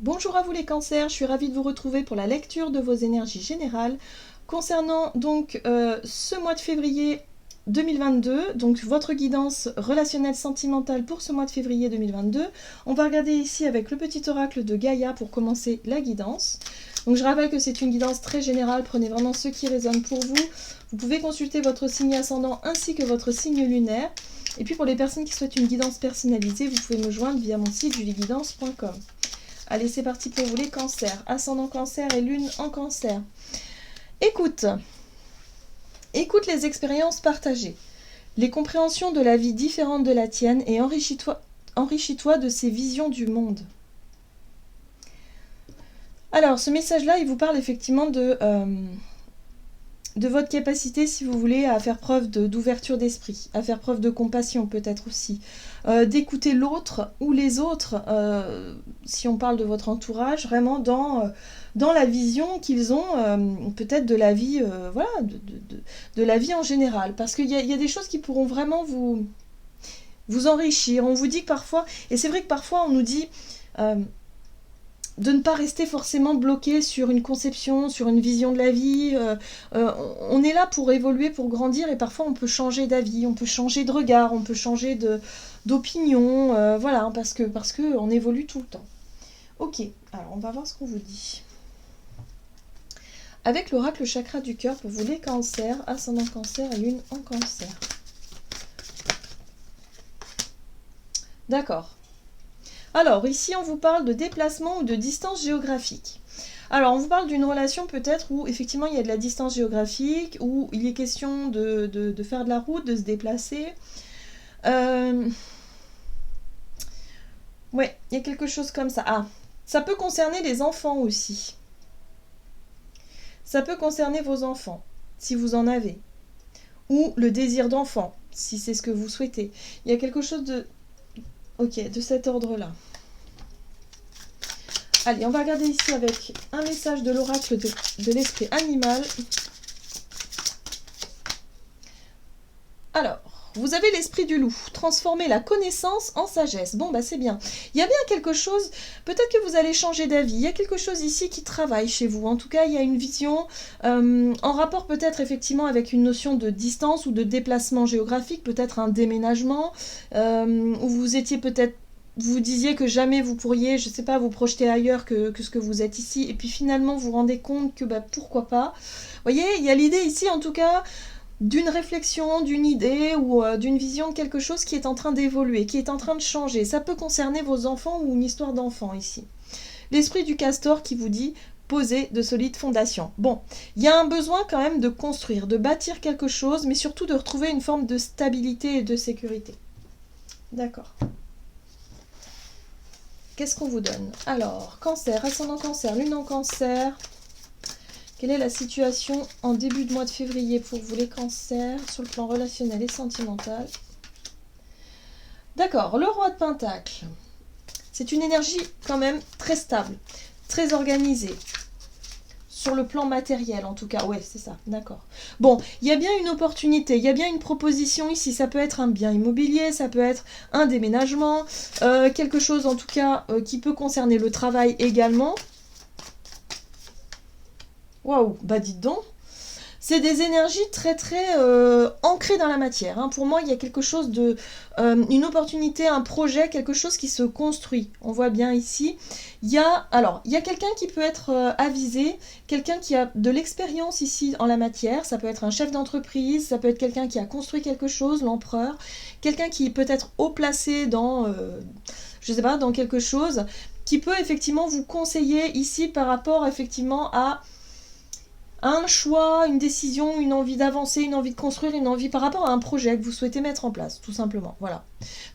Bonjour à vous les cancers, je suis ravie de vous retrouver pour la lecture de vos énergies générales concernant donc ce mois de février 2022, donc votre guidance relationnelle sentimentale pour ce mois de février 2022. On va regarder ici avec le petit oracle de Gaïa pour commencer la guidance. Donc je rappelle que c'est une guidance très générale, prenez vraiment ce qui résonne pour vous. Vous pouvez consulter votre signe ascendant ainsi que votre signe lunaire. Et puis pour les personnes qui souhaitent une guidance personnalisée, vous pouvez me joindre via mon site julieguidance.com. Allez, c'est parti pour vous les cancers. Ascendant cancer et lune en cancer. Écoute les expériences partagées, les compréhensions de la vie différentes de la tienne et enrichis-toi de ces visions du monde. Alors, ce message-là, il vous parle effectivement de votre capacité, si vous voulez, à faire preuve d'ouverture d'esprit, à faire preuve de compassion peut-être aussi, d'écouter l'autre ou les autres, si on parle de votre entourage, vraiment dans la vision qu'ils ont peut-être de la vie, voilà, de la vie en général. Parce qu'il y a des choses qui pourront vraiment vous enrichir. On vous dit que parfois, et c'est vrai que parfois on nous dit... de ne pas rester forcément bloqué sur une conception, sur une vision de la vie. On est là pour évoluer, pour grandir, et parfois on peut changer d'avis, on peut changer de regard, on peut changer d'opinion, voilà, parce que on évolue tout le temps. Ok, alors on va voir ce qu'on vous dit. Avec l'oracle chakra du cœur pour vous les cancers, ascendant cancer et lune en cancer. D'accord. Alors, ici, on vous parle de déplacement ou de distance géographique. Alors, on vous parle d'une relation peut-être où, effectivement, il y a de la distance géographique, où il est question de faire de la route, de se déplacer. Ouais, il y a quelque chose comme ça. Ah, ça peut concerner les enfants aussi. Ça peut concerner vos enfants, si vous en avez. Ou le désir d'enfant, si c'est ce que vous souhaitez. Il y a quelque chose de... Ok, de cet ordre-là. Allez, on va regarder ici avec un message de l'oracle de l'esprit animal. Alors, vous avez l'esprit du loup. Transformer la connaissance en sagesse. Bon, bah c'est bien. Il y a bien quelque chose, peut-être que vous allez changer d'avis. Il y a quelque chose ici qui travaille chez vous. En tout cas, il y a une vision en rapport peut-être effectivement avec une notion de distance ou de déplacement géographique, peut-être un déménagement, où vous étiez peut-être... Vous disiez que jamais vous pourriez, je sais pas, vous projeter ailleurs que ce que vous êtes ici. Et puis finalement, vous vous rendez compte que bah, pourquoi pas. Vous voyez, il y a l'idée ici, en tout cas, d'une réflexion, d'une idée ou d'une vision de quelque chose qui est en train d'évoluer, qui est en train de changer. Ça peut concerner vos enfants ou une histoire d'enfant ici. L'esprit du castor qui vous dit poser de solides fondations. Bon, il y a un besoin quand même de construire, de bâtir quelque chose, mais surtout de retrouver une forme de stabilité et de sécurité. D'accord. Qu'est-ce qu'on vous donne? Alors, cancer, ascendant cancer, lune en cancer. Quelle est la situation en début de mois de février pour vous les cancers sur le plan relationnel et sentimental? D'accord, le roi de Pentacle. C'est une énergie quand même très stable, très organisée. Sur le plan matériel en tout cas, ouais c'est ça, d'accord. Bon, il y a bien une opportunité, il y a bien une proposition ici, ça peut être un bien immobilier, ça peut être un déménagement, quelque chose en tout cas qui peut concerner le travail également. Waouh, bah dites donc, c'est des énergies très très ancrées dans la matière. Hein. Pour moi, il y a quelque chose de... une opportunité, un projet, quelque chose qui se construit. On voit bien ici. Il y a quelqu'un qui peut être avisé, quelqu'un qui a de l'expérience ici en la matière. Ça peut être un chef d'entreprise, ça peut être quelqu'un qui a construit quelque chose, l'empereur. Quelqu'un qui peut être haut placé dans... je sais pas, dans quelque chose, qui peut effectivement vous conseiller ici par rapport effectivement à un choix, une décision, une envie d'avancer, une envie de construire, une envie par rapport à un projet que vous souhaitez mettre en place, tout simplement. Voilà.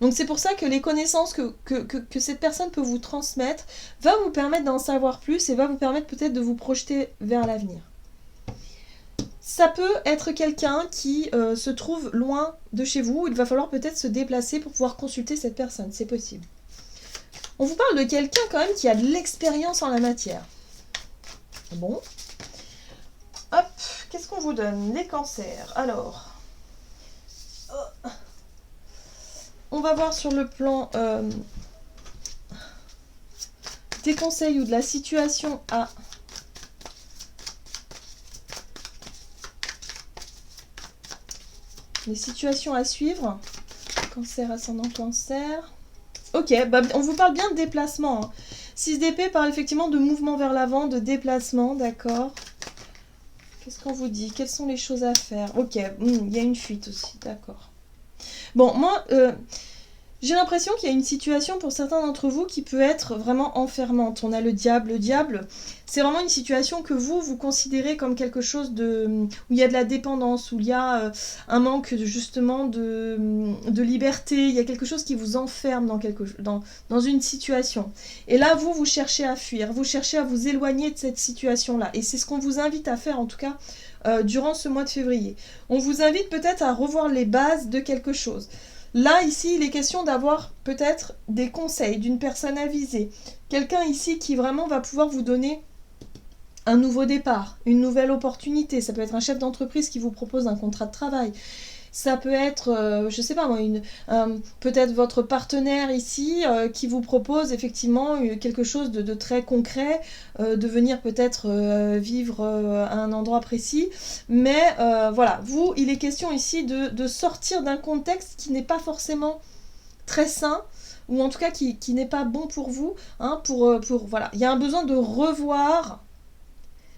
Donc c'est pour ça que les connaissances que cette personne peut vous transmettre va vous permettre d'en savoir plus et va vous permettre peut-être de vous projeter vers l'avenir. Ça peut être quelqu'un qui se trouve loin de chez vous, il va falloir peut-être se déplacer pour pouvoir consulter cette personne, c'est possible. On vous parle de quelqu'un quand même qui a de l'expérience en la matière. Bon. Hop, qu'est-ce qu'on vous donne? Les cancers. Alors, on va voir sur le plan des conseils ou de la situation à... Les situations à suivre. Cancer, ascendant cancer. Ok, bah, on vous parle bien de déplacement. Hein. 6 d'épée parle effectivement de mouvement vers l'avant, de déplacement, d'accord. Qu'est-ce qu'on vous dit? Quelles sont les choses à faire? Ok, il y a une fuite aussi, d'accord. Bon, moi, j'ai l'impression qu'il y a une situation pour certains d'entre vous qui peut être vraiment enfermante. On a le diable. Le diable, c'est vraiment une situation que vous considérez comme quelque chose de... où il y a de la dépendance, où il y a un manque justement de liberté. Il y a quelque chose qui vous enferme dans une situation. Et là, vous cherchez à fuir. Vous cherchez à vous éloigner de cette situation-là. Et c'est ce qu'on vous invite à faire, en tout cas, durant ce mois de février. On vous invite peut-être à revoir les bases de quelque chose. Là, ici, il est question d'avoir peut-être des conseils d'une personne avisée. Quelqu'un ici qui vraiment va pouvoir vous donner un nouveau départ, une nouvelle opportunité. Ça peut être un chef d'entreprise qui vous propose un contrat de travail. Ça peut être, je sais pas moi, peut-être votre partenaire ici qui vous propose effectivement quelque chose de très concret, de venir peut-être vivre à un endroit précis. Mais voilà, vous, il est question ici de sortir d'un contexte qui n'est pas forcément très sain, ou en tout cas qui n'est pas bon pour vous. Hein, voilà. Il y a un besoin de revoir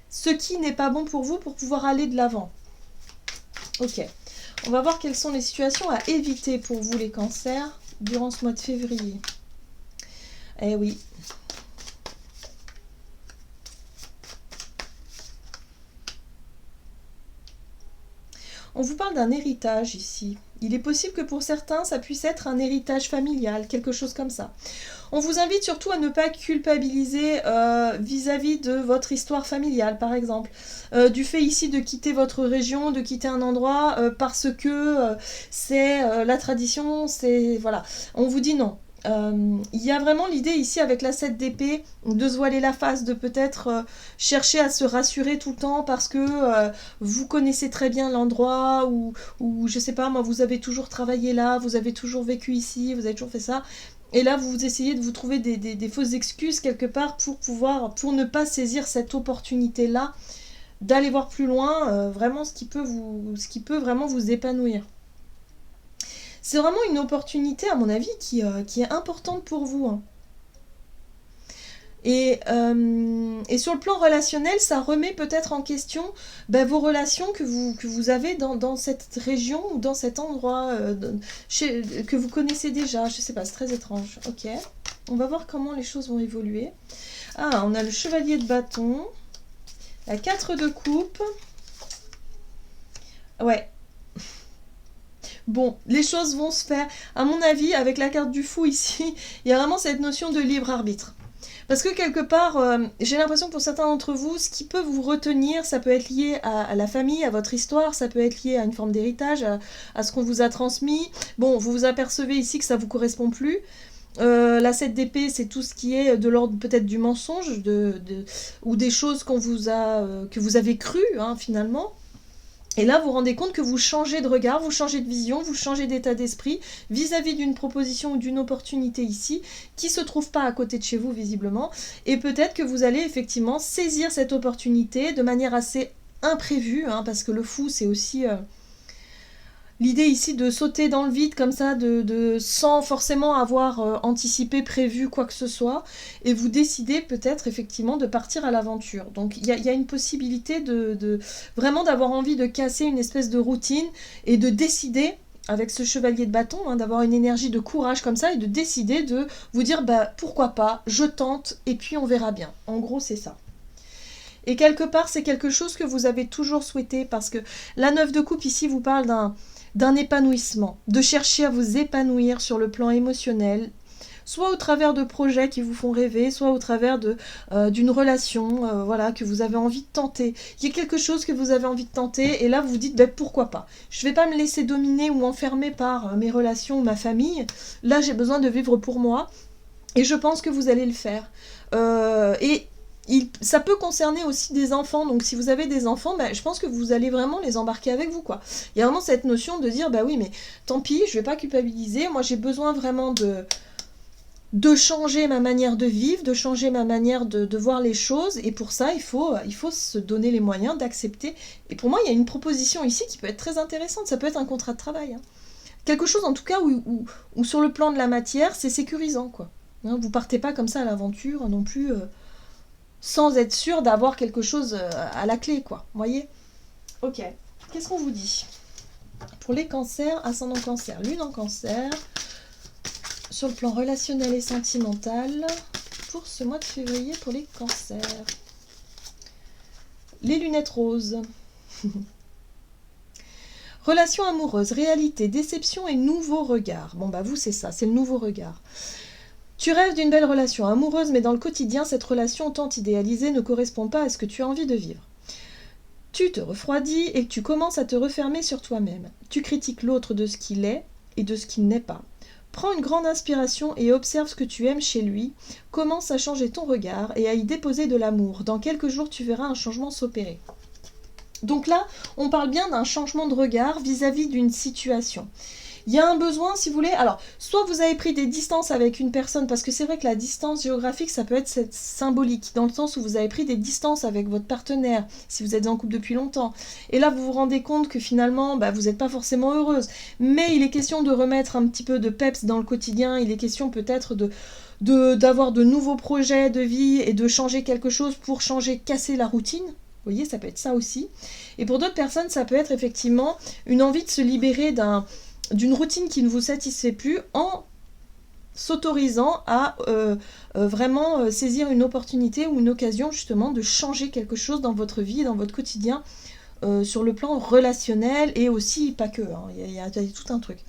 ce qui n'est pas bon pour vous pour pouvoir aller de l'avant. Ok. On va voir quelles sont les situations à éviter pour vous les cancers durant ce mois de février. Eh oui. On vous parle d'un héritage ici. Il est possible que pour certains, ça puisse être un héritage familial, quelque chose comme ça. On vous invite surtout à ne pas culpabiliser vis-à-vis de votre histoire familiale, par exemple. Du fait ici de quitter votre région, de quitter un endroit parce que c'est la tradition, c'est... Voilà. On vous dit non. Il y a vraiment l'idée ici avec la 7 d'épée de se voiler la face, de peut-être chercher à se rassurer tout le temps parce que vous connaissez très bien l'endroit ou je sais pas moi, vous avez toujours travaillé là, vous avez toujours vécu ici, vous avez toujours fait ça. Et là, vous essayez de vous trouver des fausses excuses quelque part pour ne pas saisir cette opportunité-là d'aller voir plus loin, vraiment ce qui peut vraiment vous épanouir. C'est vraiment une opportunité, à mon avis, qui est importante pour vous. Hein. Et sur le plan relationnel, ça remet peut-être en question vos relations que vous avez dans cette région ou dans cet endroit que vous connaissez déjà. Je sais pas, c'est très étrange. Ok, on va voir comment les choses vont évoluer. Ah, on a le chevalier de bâton, la 4 de coupe. Ouais. Bon, les choses vont se faire. À mon avis, avec la carte du fou ici, il y a vraiment cette notion de libre arbitre. Parce que quelque part, j'ai l'impression que pour certains d'entre vous, ce qui peut vous retenir, ça peut être lié à la famille, à votre histoire, ça peut être lié à une forme d'héritage, à ce qu'on vous a transmis. Bon, vous vous apercevez ici que ça ne vous correspond plus. La 7 d'épée, c'est tout ce qui est de l'ordre peut-être du mensonge, ou des choses que vous avez crues, hein, finalement. Et là, vous vous rendez compte que vous changez de regard, vous changez de vision, vous changez d'état d'esprit vis-à-vis d'une proposition ou d'une opportunité ici qui ne se trouve pas à côté de chez vous visiblement. Et peut-être que vous allez effectivement saisir cette opportunité de manière assez imprévue, hein, parce que le fou, c'est aussi... l'idée ici de sauter dans le vide comme ça, sans forcément avoir anticipé, prévu quoi que ce soit, et vous décidez peut-être effectivement de partir à l'aventure. Donc il y a une possibilité vraiment d'avoir envie de casser une espèce de routine et de décider, avec ce chevalier de bâton, hein, d'avoir une énergie de courage comme ça et de décider de vous dire pourquoi pas, je tente et puis on verra bien. En gros c'est ça. Et quelque part c'est quelque chose que vous avez toujours souhaité parce que la 9 de coupe ici vous parle d'un épanouissement, de chercher à vous épanouir sur le plan émotionnel, soit au travers de projets qui vous font rêver, soit au travers d'une relation voilà, que vous avez envie de tenter. Il y a quelque chose que vous avez envie de tenter, et là vous vous dites pourquoi pas. Je ne vais pas me laisser dominer ou enfermer par mes relations ou ma famille. Là j'ai besoin de vivre pour moi, et je pense que vous allez le faire. Ça peut concerner aussi des enfants, donc si vous avez des enfants, je pense que vous allez vraiment les embarquer avec vous, quoi. Il y a vraiment cette notion de dire, oui, mais tant pis, je vais pas culpabiliser, moi j'ai besoin vraiment de changer ma manière de vivre, de changer ma manière de voir les choses, et pour ça, il faut se donner les moyens d'accepter. Et pour moi, il y a une proposition ici qui peut être très intéressante, ça peut être un contrat de travail. Hein. Quelque chose, en tout cas, où sur le plan de la matière, c'est sécurisant, quoi. Hein, vous partez pas comme ça à l'aventure, non plus, sans être sûr d'avoir quelque chose à la clé, quoi. Vous voyez? Ok. Qu'est-ce qu'on vous dit? Pour les cancers, ascendant cancer, lune en cancer, sur le plan relationnel et sentimental, pour ce mois de février pour les cancers. Les lunettes roses. Relation amoureuse, réalité, déception et nouveau regard. Bon bah vous c'est ça, c'est le nouveau regard. Tu rêves d'une belle relation amoureuse, mais dans le quotidien, cette relation tant idéalisée ne correspond pas à ce que tu as envie de vivre. Tu te refroidis et tu commences à te refermer sur toi-même. Tu critiques l'autre de ce qu'il est et de ce qu'il n'est pas. Prends une grande inspiration et observe ce que tu aimes chez lui. Commence à changer ton regard et à y déposer de l'amour. Dans quelques jours, tu verras un changement s'opérer. Donc là, on parle bien d'un changement de regard vis-à-vis d'une situation. Il y a un besoin, si vous voulez, alors, soit vous avez pris des distances avec une personne, parce que c'est vrai que la distance géographique, ça peut être symbolique, dans le sens où vous avez pris des distances avec votre partenaire, si vous êtes en couple depuis longtemps, et là, vous vous rendez compte que finalement, vous n'êtes pas forcément heureuse, mais il est question de remettre un petit peu de peps dans le quotidien, il est question peut-être d'avoir de nouveaux projets de vie, et de changer quelque chose pour casser la routine. Vous voyez, ça peut être ça aussi. Et pour d'autres personnes, ça peut être effectivement une envie de se libérer d'une routine qui ne vous satisfait plus en s'autorisant à vraiment saisir une opportunité ou une occasion justement de changer quelque chose dans votre vie, dans votre quotidien, sur le plan relationnel et aussi pas que, hein, il y a tout un truc.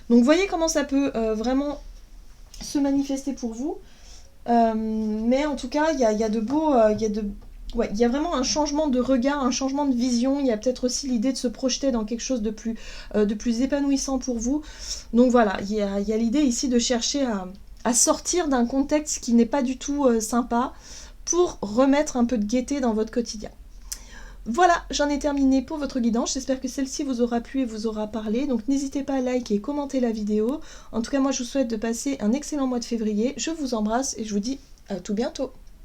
Donc vous voyez comment ça peut vraiment se manifester pour vous, mais en tout cas il y a de beaux... Ouais, il y a vraiment un changement de regard, un changement de vision. Il y a peut-être aussi l'idée de se projeter dans quelque chose de plus épanouissant pour vous. Donc voilà, il y a l'idée ici de chercher à sortir d'un contexte qui n'est pas du tout sympa pour remettre un peu de gaieté dans votre quotidien. Voilà, j'en ai terminé pour votre guidance. J'espère que celle-ci vous aura plu et vous aura parlé. Donc n'hésitez pas à liker et commenter la vidéo. En tout cas, moi je vous souhaite de passer un excellent mois de février. Je vous embrasse et je vous dis à tout bientôt.